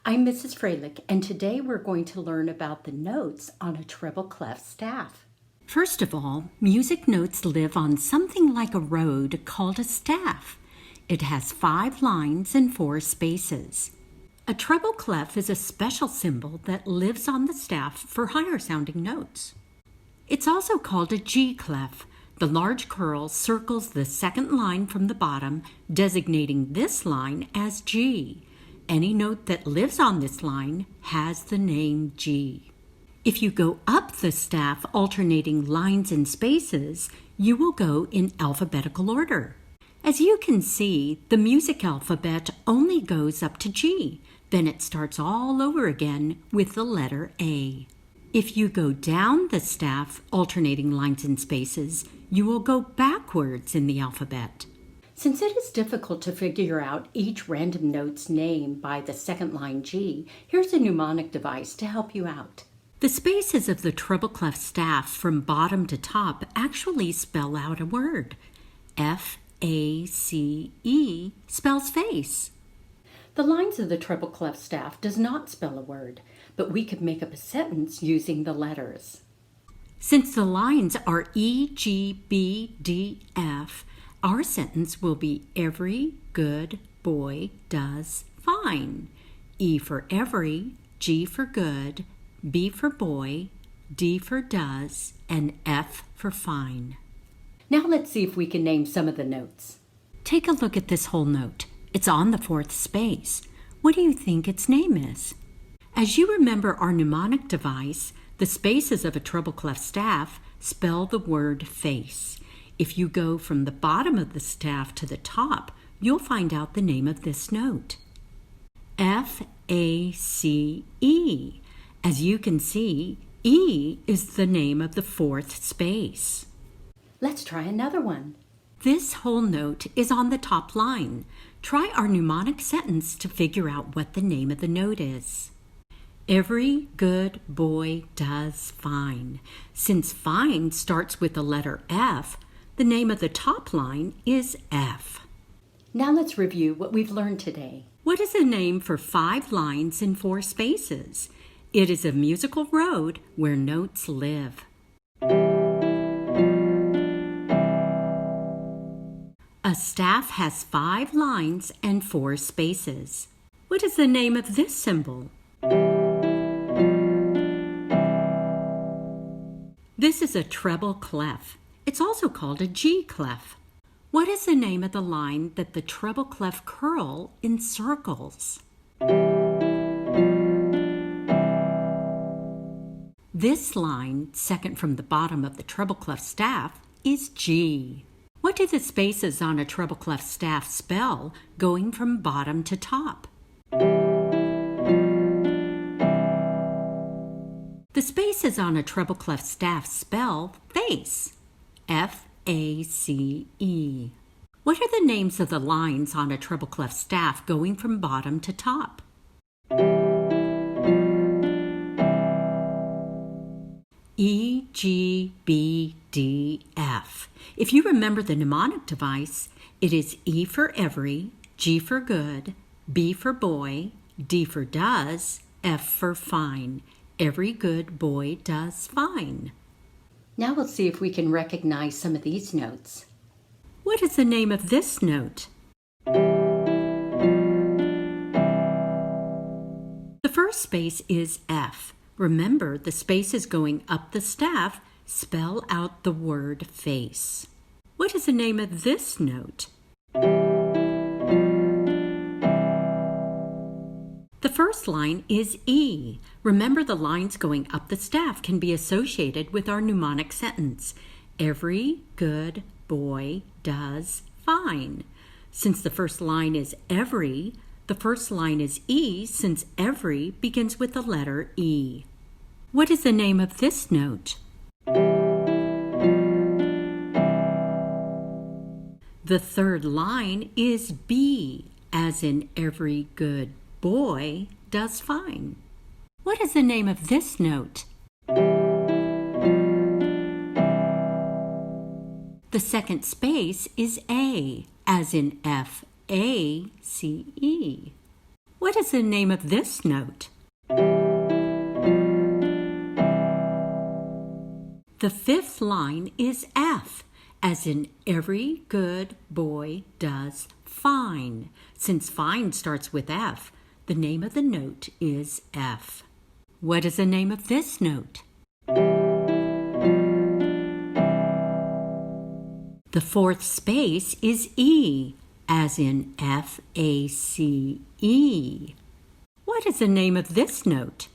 I'm Mrs. Freilich, and today we're going to learn about the notes on a treble clef staff. First of all, music notes live on something like a road called a staff. It has 5 lines and 4 spaces. A treble clef is a special symbol that lives on the staff for higher sounding notes. It's also called a G clef. The large curl circles the second line from the bottom, designating this line as G. Any note that lives on this line has the name G. If you go up the staff alternating lines and spaces, you will go in alphabetical order. As you can see, the music alphabet only goes up to G. Then it starts all over again with the letter A. If you go down the staff alternating lines and spaces, you will go backwards in the alphabet. Since it is difficult to figure out each random note's name by the second line G, here's a mnemonic device to help you out. The spaces of the treble clef staff from bottom to top actually spell out a word. F-A-C-E spells face. The lines of the treble clef staff does not spell a word, but we could make up a sentence using the letters. Since the lines are E, G, B, D, F, our sentence will be every good boy does fine. E for every, G for good, B for boy, D for does, and F for fine. Now let's see if we can name some of the notes. Take a look at this whole note. It's on the 4th space. What do you think its name is? As you remember our mnemonic device, the spaces of a treble clef staff spell the word face. If you go from the bottom of the staff to the top, you'll find out the name of this note. F-A-C-E. As you can see, E is the name of the 4th space. Let's try another one. This whole note is on the top line. Try our mnemonic sentence to figure out what the name of the note is. Every good boy does fine. Since fine starts with the letter F, the name of the top line is F. Now let's review what we've learned today. What is a name for 5 lines and 4 spaces? It is a musical road where notes live. A staff has 5 lines and 4 spaces. What is the name of this symbol? This is a treble clef. It's also called a G clef. What is the name of the line that the treble clef curl encircles? This line, second from the bottom of the treble clef staff, is G. What do the spaces on a treble clef staff spell going from bottom to top? The spaces on a treble clef staff spell face. F-A-C-E. What are the names of the lines on a treble clef staff going from bottom to top? E, G, B, D, F. If you remember the mnemonic device, it is E for every, G for good, B for boy, D for does, F for fine. Every good boy does fine. Now we'll see if we can recognize some of these notes. What is the name of this note? The first space is F. Remember, the spaces going up the staff spell out the word face. What is the name of this note? The first line is E. Remember, the lines going up the staff can be associated with our mnemonic sentence. Every good boy does fine. Since the first line is every, the first line is E since every begins with the letter E. What is the name of this note? The third line is B, as in every good boy does fine. What is the name of this note? The second space is A, as in F-A-C-E. What is the name of this note? The fifth line is F, as in every good boy does fine. Since fine starts with F, the name of the note is F. What is the name of this note? The fourth space is E, as in F-A-C-E. What is the name of this note?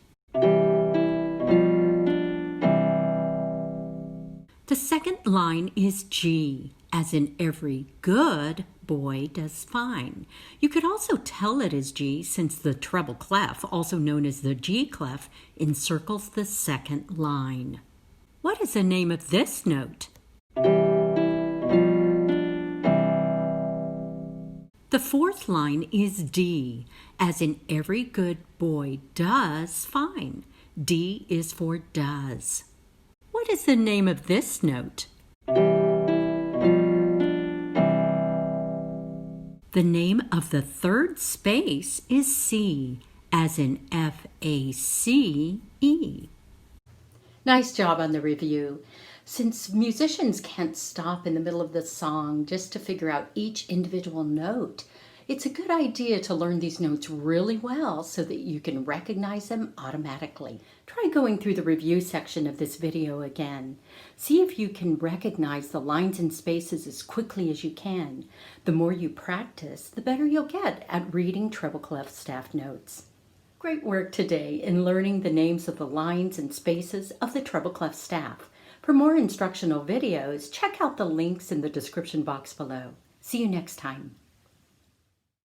The second line is G, as in every good boy does fine. You could also tell it is G since the treble clef, also known as the G clef, encircles the second line. What is the name of this note? The fourth line is D, as in every good boy does fine. D is for does. What is the name of this note? The name of the third space is C, as in F-A-C-E. Nice job on the review. Since musicians can't stop in the middle of the song just to figure out each individual note, it's a good idea to learn these notes really well so that you can recognize them automatically. Try going through the review section of this video again. See if you can recognize the lines and spaces as quickly as you can. The more you practice, the better you'll get at reading treble clef staff notes. Great work today in learning the names of the lines and spaces of the treble clef staff. For more instructional videos, check out the links in the description box below. See you next time.